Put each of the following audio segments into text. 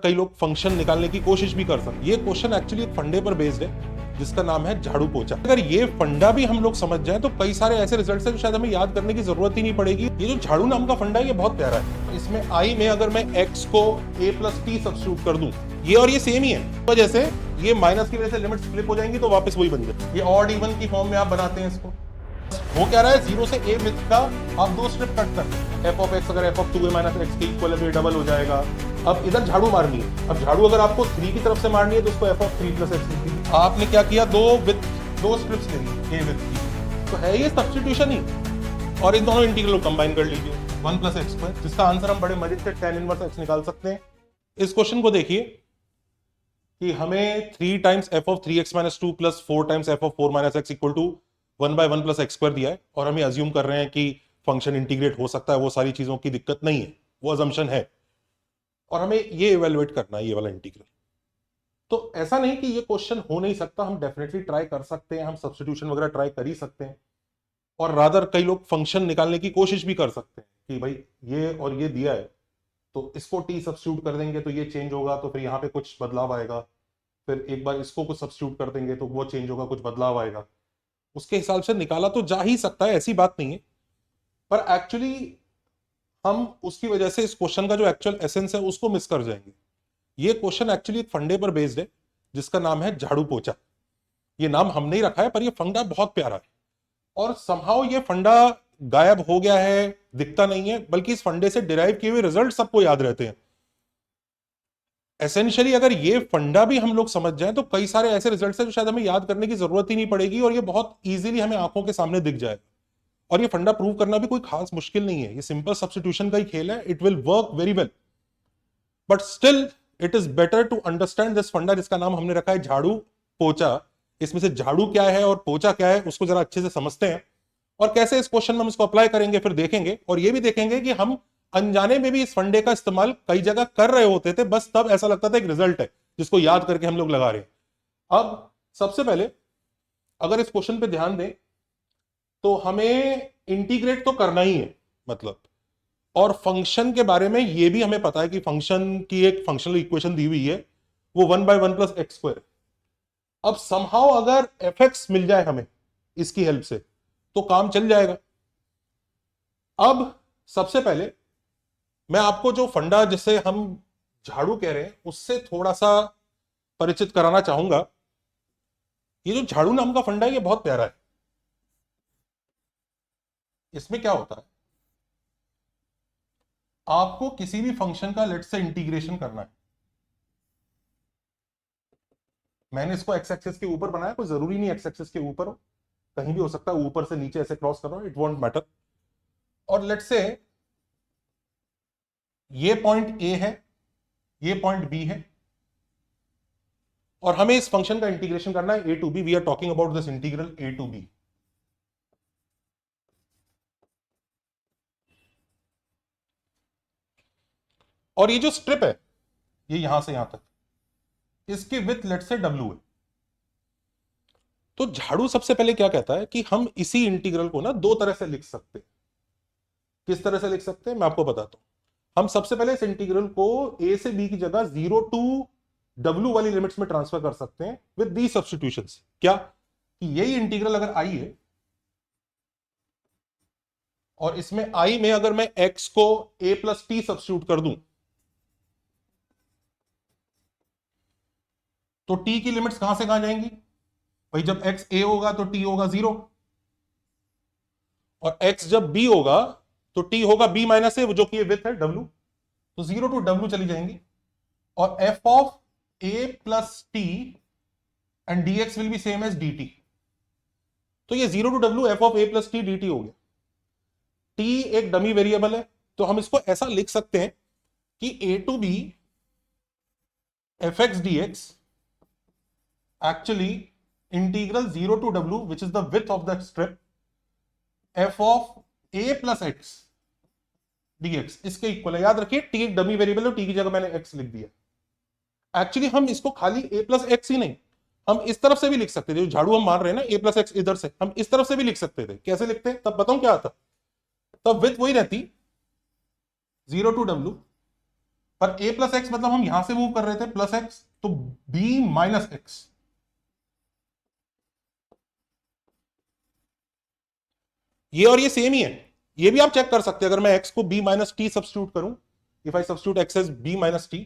कई लोग फंक्शन निकालने की कोशिश भी कर सकते। ये क्वेश्चन एक्चुअली एक फंडे पर बेस्ड है जिसका नाम है झाड़ू पोछा। अगर ये फंडा भी हम लोग समझ जाएं तो कई सारे ऐसे रिजल्ट्स हैं जो शायद हमें याद करने की जरूरत ही नहीं पड़ेगी। ये जो झाड़ू नाम का फंडा है ये बहुत प्यारा है। इसमें आई में अगर मैं x को a प्लस टी सब्स्टिट्यूट कर दूं, ये और ये सेम ही है, तो जैसे ये माइनस की वजह से लिमिट्स फ्लिप हो जाएंगी तो वापस वही बन जाए। ये ऑड इवन की फॉर्म में आप बनाते हैं इसको। वो क्या रहा है, 0 से a विथ का आप दो स्ट्रिप कट करते हैं। f ऑफ x अगर f of 2a minus x के इक्वल है तो ये डबल हो जाएगा। अब इधर झाड़ू मारनी है। अब झाड़ू अगर आपको 3 की तरफ से मारनी है तो उसको f ऑफ 3 प्लस x लिखिए। आपने क्या किया, दो स्ट्रिप्स ले ली a विथ की, तो है ये सब्स्टिट्यूशन ही। और इन दोनों इंटीग्रल को कंबाइन कर लीजिए 1 प्लस एक्स स्क्वायर, जिसका आंसर हम बड़े मजे से tan इनवर्स x निकाल सकते हैं। इस क्वेश्चन को देखिए कि हमें 3 times f of 3x minus 2 plus 4 times f of 4 minus X equal to 1/1 plus X square दिया है, और हम अज्यूम कर रहे हैं कि फंक्शन इंटीग्रेट हो सकता है। वो सारी चीजों की दिक्कत नहीं है, वो अजम्पशन है, और हमें ये इवेलुएट करना है, ये वाला इंटीग्रल। तो ऐसा नहीं कि ये क्वेश्चन हो नहीं सकता, हम डेफिनेटली ट्राई कर सकते हैं, हम सब्स्टिट्यूशन वगैरह ट्राई कर ही सकते हैं। और रादर कई लोग फंक्शन निकालने की कोशिश भी कर सकते हैं कि भाई ये और ये दिया है तो इसको टी सब्स्टिट्यूट कर देंगे तो ये चेंज होगा, तो फिर यहाँ पे कुछ बदलाव आएगा। फिर एक बार इसको कुछ सब्स्टिट्यूट कर देंगे तो वो चेंज होगा, कुछ बदलाव आएगा। उसके हिसाब से निकाला तो जा ही सकता है, ऐसी बात नहीं है। पर एक्चुअली हम उसकी वजह से इस क्वेश्चन का जो एक्चुअल एसेंस है उसको मिस कर जाएंगे। ये क्वेश्चन एक्चुअली एक फंडे पर बेस्ड है जिसका नाम है झाड़ू पोछा। ये नाम हमने ही रखा है, पर ये फंडा बहुत प्यारा है। और समहाउ ये फंडा गायब हो गया है, दिखता नहीं है, बल्कि इस फंडे से डिराइव किए हुए रिजल्ट सबको याद रहते हैं। एसेंशियली अगर ये फंडा भी हम लोग समझ जाएं तो कई सारे ऐसे रिजल्ट्स हैं जो शायद हमें याद करने की जरूरत ही नहीं पड़ेगी, और ये बहुत इजीली हमें आंखों के सामने दिख जाएगा। और ये फंडा प्रूव करना भी कोई खास मुश्किल नहीं है, ये सिंपल सब्स्टिट्यूशन का ही खेल है। It will work very well, but still it is better to understand this funda जिसका नाम हमने रखा है झाड़ू पोछा। इसमें से झाड़ू क्या है और पोछा क्या है उसको जरा अच्छे से समझते हैं, और कैसे इस क्वेश्चन में हम इसको अप्लाई करेंगे फिर देखेंगे। और ये भी देखेंगे कि हम अनजाने में भी इस फंडे का इस्तेमाल कई जगह कर रहे होते थे, बस तब ऐसा लगता था एक रिजल्ट है जिसको याद करके हम लोग लगा रहे हैं। अब सबसे पहले अगर इस क्वेश्चन पे ध्यान दें तो हमें इंटीग्रेट तो करना ही है, मतलब, और फंक्शन के बारे में ये भी हमें पता है कि फंक्शन की एक फंक्शनल इक्वेशन दी हुई है, वो 1/1 प्लस एक्स स्क्वायर। अब समहाउ अगर एफ एक्स मिल जाए हमें इसकी हेल्प से तो काम चल जाएगा। अब सबसे पहले मैं आपको जो फंडा जिसे हम झाड़ू कह रहे हैं उससे थोड़ा सा परिचित कराना चाहूंगा। ये जो झाड़ू नाम का फंडा है ये बहुत प्यारा है। इसमें क्या होता है, आपको किसी भी फंक्शन का लेट से इंटीग्रेशन करना है। मैंने इसको एक्स एक्सिस के ऊपर बनाया, कोई जरूरी नहीं एक्स एक्सिस के ऊपर हो, कहीं भी हो सकता है, ऊपर से नीचे ऐसे क्रॉस कर रहा हो, इट वॉन्ट मैटर। और लेट से ये पॉइंट ए है, ये पॉइंट बी है, और हमें इस फंक्शन का इंटीग्रेशन करना है A to B. We are talking about this integral A to B. और ये जो स्ट्रिप है ये यहां से यहां तक, इसकी विथ लेट से डब्ल्यू है। तो झाड़ू सबसे पहले क्या कहता है कि हम इसी इंटीग्रल को ना दो तरह से लिख सकते हैं। किस तरह से लिख सकते हैं मैं आपको बताता हूं। हम सबसे पहले इस इंटीग्रल को ए से बी की जगह 0 टू डब्ल्यू वाली लिमिट्स में ट्रांसफर कर सकते हैं विद दी सब्स्टिट्यूशंस। क्या कि यही इंटीग्रल अगर आई है और इसमें आई में अगर मैं एक्स को ए प्लस टी सब्स्टिट्यूट कर दूं तो टी की लिमिट्स कहां से कहां जाएंगी भाई। जब एक्स ए होगा तो टी होगा 0, और एक्स जब बी होगा तो टी होगा बी माइनस ए, जो कि ये विथ है डब्ल्यू, तो 0 टू डब्ल्यू चली जाएंगी। और F of A plus T and D X will be same as D T. तो ये 0 to W F of A plus T D T हो गया। टी एक डमी वेरिएबल है, तो हम इसको ऐसा लिख सकते हैं कि A to B F X D X actually integral 0 to W which is the width of the strip F of A plus X DX इसके इक्वल है। याद रखिए टी एक डमी वेरिएबल है, टी की जगह मैंने एक्स लिख दिया। एक्चुअली हम इसको खाली ए प्लस एक्स ही नहीं, हम इस तरफ से भी लिख सकते थे। जो झाड़ू हम मान रहे हैं ना ए प्लस एक्स, इधर से हम इस तरफ से भी लिख सकते थे। कैसे लिखते तब बताऊं क्या आता, तब विथ वही रहती 0 टू डब्ल्यू पर a प्लस एक्स मतलब हम यहां से मूव कर रहे थे प्लस एक्स, तो b माइनस एक्स। ये और ये सेम ही है, ये भी आप चेक कर सकते हैं। अगर मैं x को b माइनस टी सब्स्टिट्यूट करूं, if I substitute X as b minus T,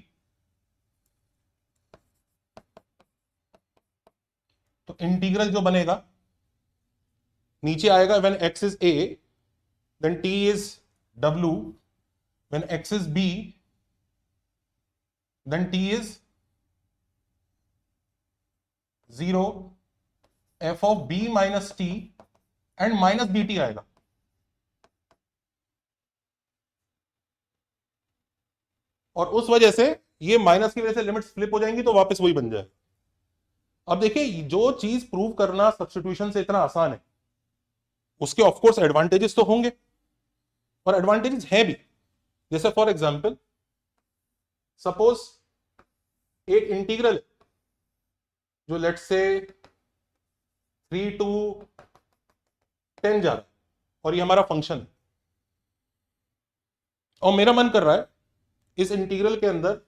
तो इंटीग्रल जो बनेगा नीचे आएगा when x is a then t is w, when x is b then t is 0 f of b minus T and minus B T आएगा। और उस वजह से ये माइनस की वजह से लिमिट्स फ्लिप हो जाएंगी तो वापस वही बन जाए। अब देखिए, जो चीज प्रूव करना सब्स्टिट्यूशन से इतना आसान है, उसके ऑफकोर्स एडवांटेजेस तो होंगे, और एडवांटेजेस हैं भी। जैसे फॉर एग्जांपल, सपोज एक इंटीग्रल जो लेट्स से 3 to 10 जा रहा है, और ये हमारा फंक्शन है, और मेरा मन कर रहा है इस इंटीग्रल के अंदर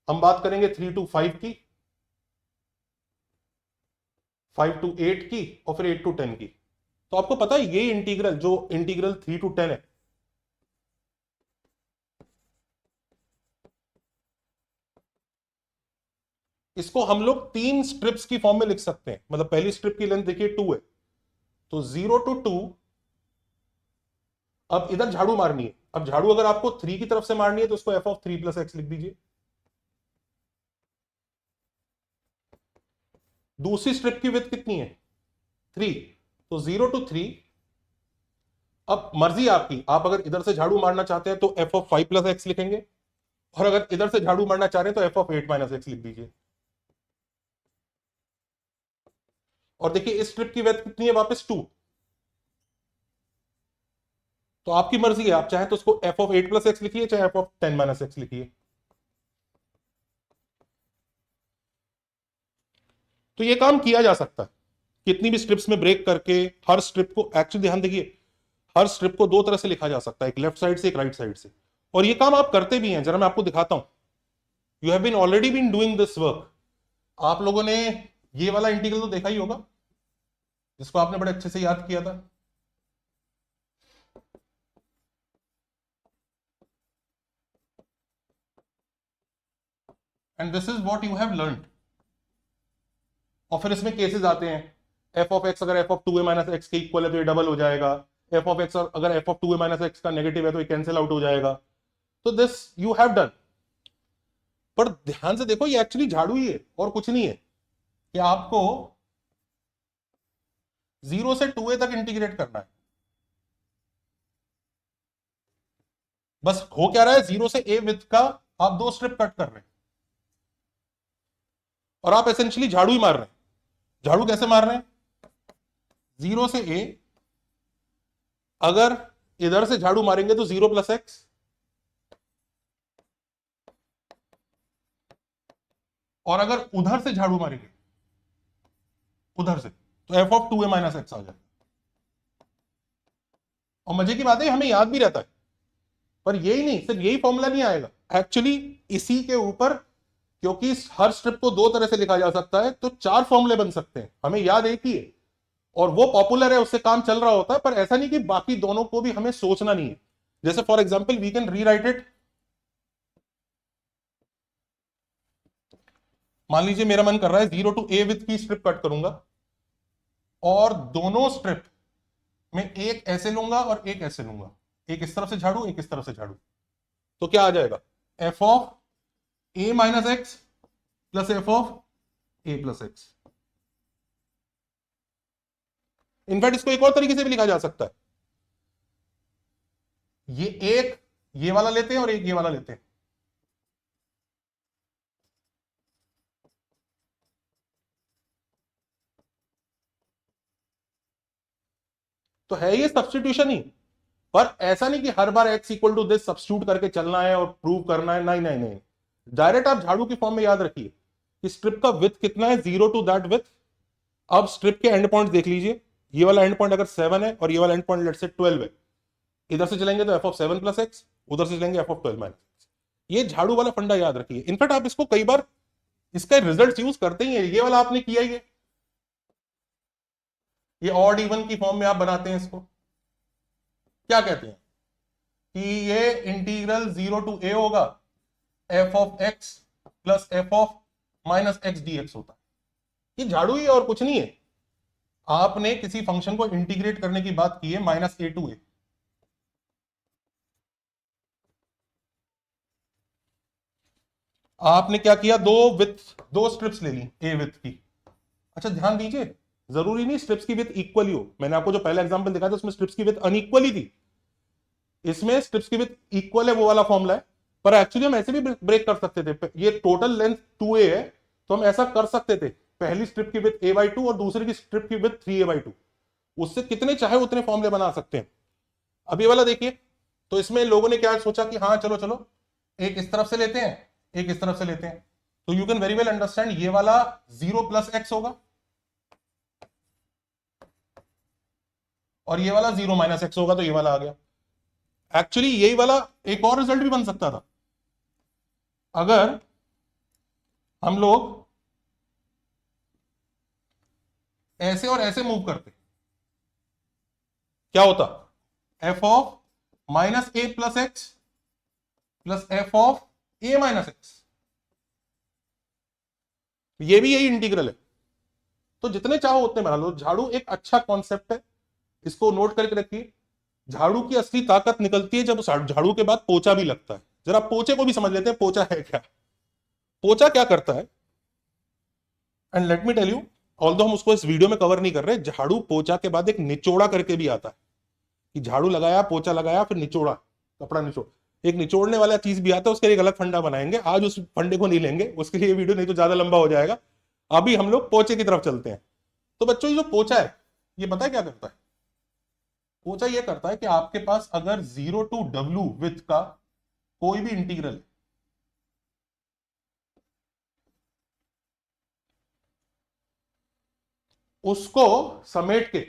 हम बात करेंगे 3 to 5 की, 5 to 8 की, और फिर 8 to 10 की। तो आपको पता है ये इंटीग्रल जो इंटीग्रल 3 to 10 है, इसको हम लोग 3 स्ट्रिप्स की फॉर्म में लिख सकते हैं। मतलब पहली स्ट्रिप की लेंथ देखिए 2 है, तो 0 to 2। अब इधर झाड़ू मारनी है, अब झाड़ू अगर आपको 3 की तरफ से मारनी है तो उसको f ऑफ 3 प्लस एक्स लिख दीजिए। दूसरी स्ट्रिप की विड्थ कितनी है 3, तो 0 to 3। अब मर्जी आपकी, आप अगर इधर से झाड़ू मारना चाहते हैं तो f ऑफ 5 प्लस एक्स लिखेंगे, और अगर इधर से झाड़ू मारना चाह रहे हैं तो f ऑफ 8 माइनस एक्स लिख दीजिए। और देखिए इस स्ट्रिप की विड्थ कितनी है वापस 2, तो आपकी मर्जी है, आप चाहे तो उसको f ऑफ 8 प्लस एक्स लिखिए, चाहे f ऑफ 10 माइनस एक्स लिखिए। तो ये काम किया जा सकता है कितनी भी स्ट्रिप्स में ब्रेक करके। हर स्ट्रिप को एक्चुअली ध्यान देखिए, हर स्ट्रिप को दो तरह से लिखा जा सकता है, एक लेफ्ट साइड से एक राइट साइड से, और ये काम आप करते भी हैं। जरा मैं आपको दिखाता हूं, you have been already been doing this work. आप लोगों ने ये वाला इंटीग्रल तो देखा ही होगा जिसको आपने बड़े अच्छे से याद किया था। And this is what you have learned. और फिर इसमें केसेस आते हैं, एफ ऑफ एक्स अगर F of 2a minus x के इक्वल है तो ये डबल हो जाएगा, एफ ऑफ एक्स अगर F of 2a minus x का नेगेटिव है तो ये कैंसिल आउट हो जाएगा। तो दिस यू हैव डन। पर ध्यान से देखो, ये एक्चुअली झाड़ू ही है और कुछ नहीं है, कि आपको 0 से 2a तक इंटीग्रेट करना है। बस हो क्या रहा है, 0 से a विथ का आप 2 स्ट्रिप कट कर रहे हैं, और आप एसेंशियली झाड़ू ही मार रहे हैं। झाड़ू कैसे मार रहे हैं, 0 से a, अगर इधर से झाड़ू मारेंगे तो 0 प्लस एक्स, और अगर उधर से झाड़ू मारेंगे उधर से तो f of 2a minus X आ जाएगा। और मजे की बात है हमें याद भी रहता है, पर यही नहीं, सिर्फ यही फॉर्मूला नहीं आएगा एक्चुअली इसी के ऊपर, क्योंकि हर स्ट्रिप को दो तरह से लिखा जा सकता है तो 4 फॉर्मूले बन सकते हैं। हमें याद एक ही है और वो पॉपुलर है, उससे काम चल रहा होता है, पर ऐसा नहीं कि बाकी दोनों को भी हमें सोचना नहीं है। जैसे for example we can rewrite it, मान लीजिए मेरा मन कर रहा है 0 to a विथ की स्ट्रिप कट करूंगा, और दोनों स्ट्रिप में एक ऐसे लूंगा और एक ऐसे लूंगा, एक इस तरफ से झाड़ू एक इस तरफ से झाड़ू, तो क्या आ जाएगा, f of a minus x plus f of a plus x. In fact इसको एक और तरीके से भी लिखा जा सकता है, ये वाला लेते हैं और एक ये वाला लेते हैं, तो है ये सब्स्टिट्यूशन ही। पर ऐसा नहीं कि हर बार x equal to this substitute करके चलना है और प्रूव करना है, नहीं नहीं नहीं, डायरेक्ट आप झाड़ू की फॉर्म में याद रखिए कि स्ट्रिप का विड्थ कितना है, 0 टू दैट विड्थ। अब स्ट्रिप के एंड पॉइंट देख लीजिए, ये वाला एंड पॉइंट अगर 7 है और ये वाला एंड पॉइंट लेट्स से 12 है, इधर से चलेंगे तो f ऑफ 7 प्लस एक्स, उधर से लेंगे एफ ऑफ 12 माइनस। ये झाड़ू वाला फंडा याद रखिए। इनफैक्ट आप इसको कई बार इसका रिजल्ट यूज करते ही है, ये वाला आपने किया ही है, ये ऑड इवन की फॉर्म में आप बनाते हैं इसको, क्या कहते हैं कि ये इंटीग्रल 0 टू a होगा F of x plus F of minus x D x होता है। ये झाड़ू ही है और कुछ नहीं है। आपने किसी फंक्शन को इंटीग्रेट करने की बात की है माइनस ए टू ए, आपने क्या किया, दो स्ट्रिप्स ले ली ए विथ की। अच्छा ध्यान दीजिए, जरूरी नहीं स्ट्रिप्स की विथ इक्वली हो। मैंने आपको जो पहला एग्जांपल दिखाया था उसमें स्ट्रिप्स की विथ अनइक्वली थी, इसमें स्ट्रिप्स की विथ इक्वल है, वो वाला फॉर्मूला है। पर एक्चुअली हम ऐसे भी ब्रेक कर सकते थे, ये टोटल लेंथ 2a है तो हम ऐसा कर सकते थे, पहली स्ट्रिप की विथ a/2 और दूसरी की स्ट्रिप की विथ 3a/2, उससे कितने चाहे उतने फॉर्मूले बना सकते हैं। अब ये वाला देखिए, तो इसमें लोगों ने क्या सोचा कि हाँ चलो चलो एक इस तरफ से लेते हैं, एक इस तरफ से लेते हैं, तो you can very well understand ये वाला 0 प्लस एक्स होगा और ये वाला 0 माइनस एक्स होगा, तो ये वाला आ गया। एक्चुअली यही वाला एक और रिजल्ट भी बन सकता था, अगर हम लोग ऐसे और ऐसे मूव करते, क्या होता, F of minus A plus x plus F of A minus x, ये भी यही इंटीग्रल है। तो जितने चाहो उतने बना लो। झाड़ू एक अच्छा कॉन्सेप्ट है, इसको नोट करके रखिए। झाड़ू की असली ताकत निकलती है जब झाड़ू के बाद पोचा भी लगता है। जरा पोचे को भी समझ लेते हैं, पोचा है क्या, पोचा क्या करता है। And let me tell you, although हम उसको इस वीडियो में कवर नहीं कर रहे, झाड़ू पोचा के बाद एक निचोड़ा करके भी आता है, कि झाड़ू लगाया, पोचा लगाया, फिर निचोड़ा, कपड़ा निचोड़, एक निचोड़ने वाला चीज भी आता है, उसके लिए एक अलग फंडा बनाएंगे। आज उस फंडे को नहीं लेंगे, उसके लिए वीडियो नहीं तो ज्यादा लंबा हो जाएगा। अभी हम लोग पोचे की तरफ चलते हैं। तो बच्चों ये जो पोचा है, ये पता है क्या करता है, पोचा ये करता है कि आपके पास अगर 0 टू w विथ का कोई भी इंटीग्रल है, उसको समेट के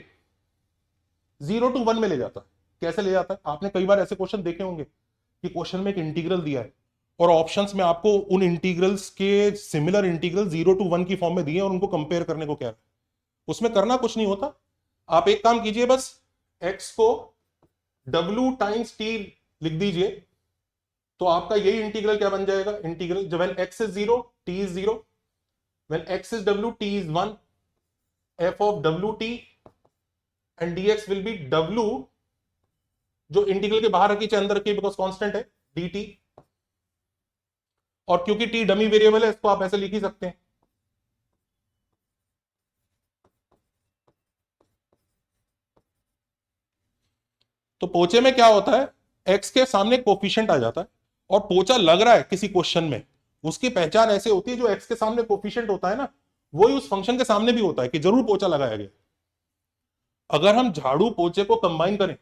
0 टू 1 में ले जाता है। कैसे ले जाता है, आपने कई बार ऐसे क्वेश्चन देखे होंगे कि क्वेश्चन में एक इंटीग्रल दिया है और ऑप्शंस में आपको उन इंटीग्रल्स के सिमिलर इंटीग्रल 0 टू 1 की फॉर्म में दिए और उनको कंपेयर करने को कह रहा है। उसमें करना कुछ नहीं होता, आप एक काम कीजिए, बस x को w टाइम्स t लिख दीजिए, तो आपका यही इंटीग्रल क्या बन जाएगा, इंटीग्रल जब when x is 0 t is 0, when x is w t is 1, f of w t and dx will be w, जो इंटीग्रल के बाहर रखी चाहे अंदर रखी, बिकॉज कांस्टेंट है, dt। और क्योंकि t डमी वेरिएबल है, इसको आप ऐसे लिख ही सकते हैं। तो पोचे में क्या होता है, x के सामने कोफिशिएंट आ जाता है और पोचा लग रहा है किसी क्वेश्चन में, उसकी पहचान ऐसे होती है, जो x के सामने कोफिशिएंट होता है ना, वही उस फंक्शन के सामने भी होता है कि जरूर पोचा लगाया गया। अगर हम झाड़ू पोचे को कंबाइन करें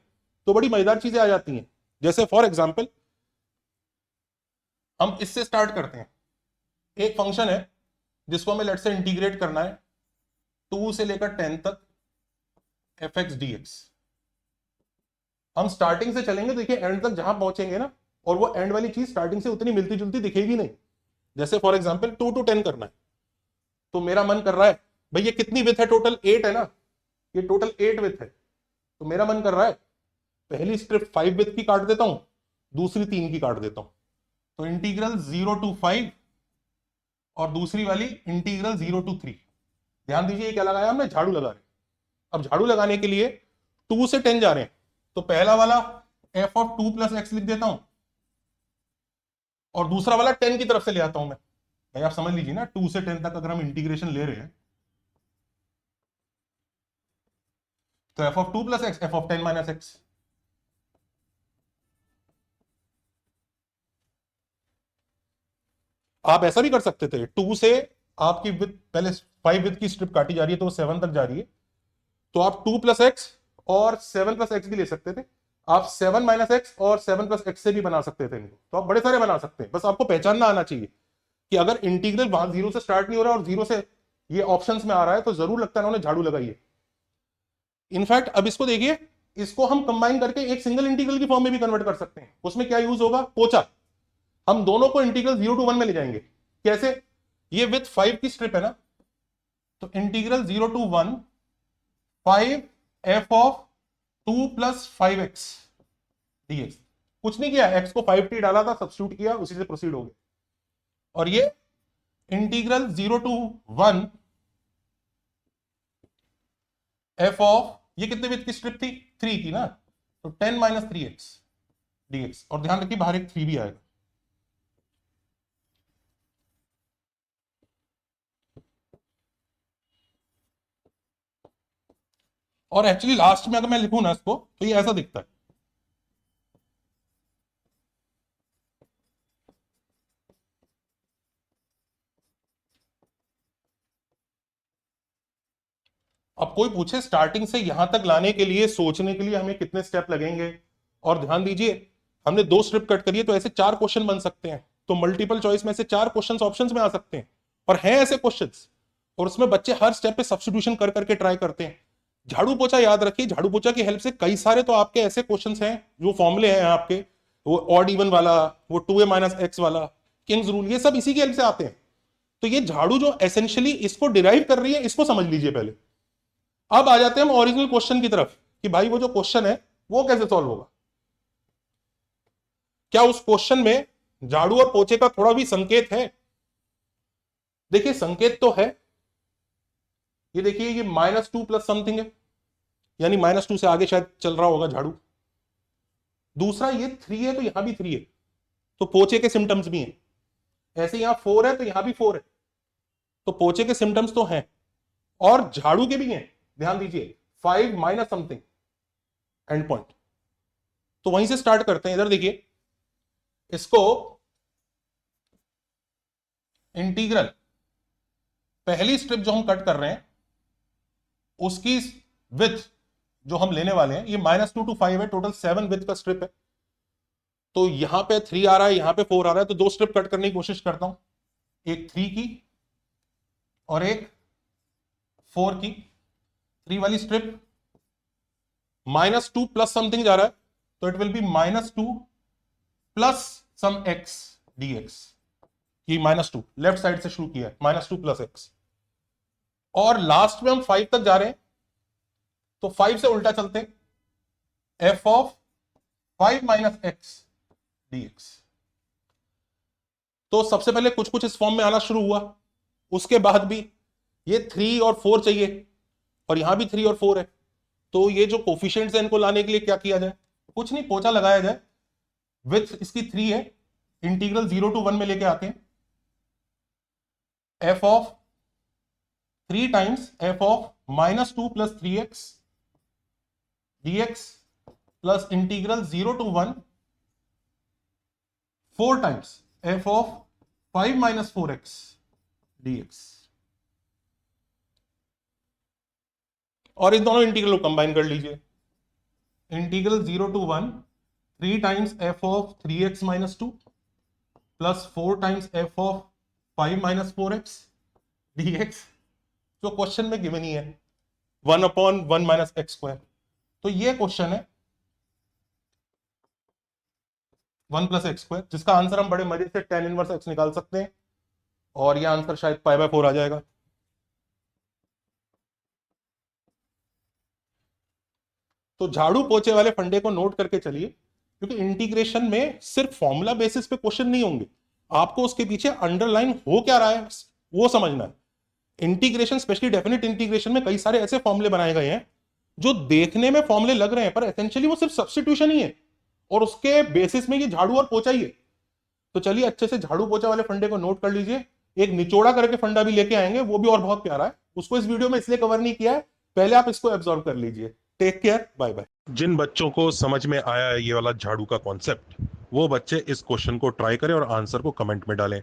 तो बड़ी मजेदार चीजें आ जाती हैं। जैसे फॉर एग्जाम्पल हम इससे स्टार्ट करते हैं, एक फंक्शन है जिसको हमें लेट से इंटीग्रेट करना है 2 से लेकर 10 तक एफ एक्स डी एक्स। हम स्टार्टिंग से चलेंगे, देखिए एंड तक जहां पहुंचेंगे ना, और वो एंड वाली चीज स्टार्टिंग से उतनी मिलती जुलती दिखेगी नहीं। जैसे फॉर एग्जाम्पल 2 टू 10 करना है, तो मेरा मन कर रहा है भाई ये कितनी विथ है, टोटल 8 है ना, ये टोटल 8 विथ है, तो मेरा मन कर रहा है पहली स्ट्रिप 5 विथ की काट देता हूं, दूसरी 3 की काट देता हूं। तो इंटीग्रल 0 टू 5 और दूसरी वाली इंटीग्रल 0 टू 3। ध्यान दीजिए क्या लगाया हमने, झाड़ू लगा रहे। अब झाड़ू लगाने के लिए 2 से 10 जा रहे हैं, तो पहला वाला f ऑफ 2 प्लस एक्स लिख देता हूं और दूसरा वाला 10 की तरफ से ले आता हूं मैं। भाई आप समझ लीजिए ना, 2 से 10 तक अगर हम इंटीग्रेशन ले रहे हैं, तो f of 2 plus x, f of 10 minus x. आप ऐसा भी कर सकते थे, 2 से आपकी विथ पहले 5 विथ की स्ट्रिप काटी जा रही है तो वो 7 तक जा रही है, तो आप 2 प्लस एक्स और 7 प्लस एक्स भी ले सकते थे। आप 7 माइनस एक्स और 7 प्लस एक्स से भी बना सकते थे इनको, तो आप बड़े सारे बना सकते हैं। बस आपको पहचानना आना चाहिए कि अगर इंटीग्रल वहां 0 से स्टार्ट नहीं हो रहा और 0 से ये ऑप्शंस में आ रहा है, तो जरूर लगता है उन्होंने झाड़ू लगाई है। इनफैक्ट अब इसको देखिए, इसको हम कंबाइन करके एक सिंगल इंटीग्रल की फॉर्म में भी कन्वर्ट कर सकते हैं। उसमें क्या यूज होगा? पोचा। हम दोनों को इंटीग्रल 0 to 1 में ले जाएंगे। कैसे? ये विथ 5 की स्ट्रिप है ना, तो integral 0 to 1 5 f of 2 plus 5x dx। कुछ नहीं किया, x को 5t डाला था, सब्स्टिट्यूट किया, उसी से प्रोसीड हो गया। और ये इंटीग्रल 0 to 1 f ऑफ, ये कितने विथ की स्ट्रिप थी? 3 की ना, तो 10 माइनस 3x dx। और ध्यान रखिए बाहर एक 3 भी आएगा। और एक्चुअली लास्ट में अगर मैं लिखूं ना इसको, तो ये ऐसा दिखता है। अब कोई पूछे स्टार्टिंग से यहां तक लाने के लिए, सोचने के लिए हमें कितने स्टेप लगेंगे? और ध्यान दीजिए, हमने 2 स्ट्रिप कट करी है, तो ऐसे 4 क्वेश्चन बन सकते हैं। तो मल्टीपल चॉइस में से 4 क्वेश्चन ऑप्शंस में आ सकते हैं, और हैं ऐसे क्वेश्चंस। और उसमें बच्चे हर स्टेप पे सब्स्टिट्यूशन कर करके ट्राई करते हैं। झाड़ू पोछा याद रखिए, झाड़ू पोछा की हेल्प से कई सारे तो आपके ऐसे क्वेश्चंस हैं जो फॉर्मूले हैं आपके, वो ऑड इवन वाला, वो 2a माइनस एक्स वाला, किंग्स रूल, ये सब इसी की हेल्प से आते हैं। तो ये झाड़ू जो एसेंशियली इसको डिराइव कर रही है, इसको समझ लीजिए पहले। अब आ जाते हैं हम ओरिजिनल क्वेश्चन की तरफ कि भाई वो जो क्वेश्चन है वो कैसे सॉल्व होगा। क्या उस क्वेश्चन में झाड़ू और पोछे का थोड़ा भी संकेत है? देखिए संकेत तो है। ये देखिए, ये -2 प्लस समथिंग है, यानी -2 से आगे शायद चल रहा होगा झाड़ू। दूसरा ये 3 है, तो यहां भी 3 है, तो पोछे के सिम्टम्स भी हैं। ऐसे यहां 4 है, तो यहां भी 4 है, तो पोछे के सिम्टम्स तो हैं, और झाड़ू के भी हैं। ध्यान दीजिए 5 माइनस समथिंग एंड पॉइंट। तो वहीं से स्टार्ट करते हैं। इधर देखिए, इसको इंटीग्रल, पहली स्ट्रिप जो हम कट कर रहे हैं उसकी विथ जो हम लेने वाले हैं, ये -2 to 5 है, टोटल 7 विथ का स्ट्रिप है। तो यहां पे 3 आ रहा है, यहां पे 4 आ रहा है, तो 2 स्ट्रिप कट करने की कोशिश करता हूं, एक 3 की और एक 4 की। 3 वाली स्ट्रिप -2 प्लस समथिंग जा रहा है, तो it will be -2 plus some x dx। ये -2 लेफ्ट साइड से शुरू किया है, -2 प्लस x। और लास्ट में हम 5 तक जा रहे हैं, तो 5 से उल्टा चलते हैं, f of 5 minus x dx। तो सबसे पहले कुछ कुछ इस फॉर्म में आना शुरू हुआ, उसके बाद भी ये 3 और 4 चाहिए, और यहां भी 3 और 4 है। तो ये जो कोफिशिएंट्स हैं इनको लाने के लिए क्या किया जाए? कुछ नहीं, पोछा लगाया जाए। विथ इसकी 3 है, इंटीग्रल 0 to 1 में लेके आते हैं, f of 3 times f of -2 plus 3x dx plus integral 0 to 1 4 times f of 5 minus 4x dx। और इन दोनों इंटीग्रल को कंबाइन कर लीजिए, integral 0 to 1 3 times f of 3x minus 2 plus 4 times f of 5 minus 4x dx, जो question में given ही है, 1/1 minus x square. तो ये क्वेश्चन है 1 प्लस एक्स स्क्वायर, जिसका आंसर हम बड़े मजे से tan इनवर्स x निकाल सकते हैं, और ये आंसर शायद π/4 आ जाएगा। तो झाड़ू पोछे वाले फंडे को नोट करके चलिए, क्योंकि इंटीग्रेशन में सिर्फ फॉर्मूला बेसिस पे क्वेश्चन नहीं होंगे, आपको उसके पीछे अंडरलाइन हो क्या रहा है वो समझना है। इंटीग्रेशन, स्पेशली डेफिनेट इंटीग्रेशन में कई सारे ऐसे फॉर्मूले बनाए गए हैं जो देखने में फॉर्मूले लग रहे हैं, पर एसेंशियली वो सिर्फ सब्स्टिट्यूशन ही है, और उसके बेसिस में ये झाड़ू और पोछा ही है। तो चलिए अच्छे से झाड़ू पोछा वाले फंडे को नोट कर लीजिए। एक निचोड़ा करके फंडा भी लेके आएंगे, वो भी और बहुत प्यारा है, उसको इस वीडियो में इसलिए कवर नहीं किया है, पहले आप इसको एब्जॉर्ब कर लीजिए। Take care, bye bye. जिन बच्चों को समझ में आया है ये वाला झाड़ू का कॉन्सेप्ट, वो बच्चे इस क्वेश्चन को ट्राई करें और आंसर को कमेंट में डालें।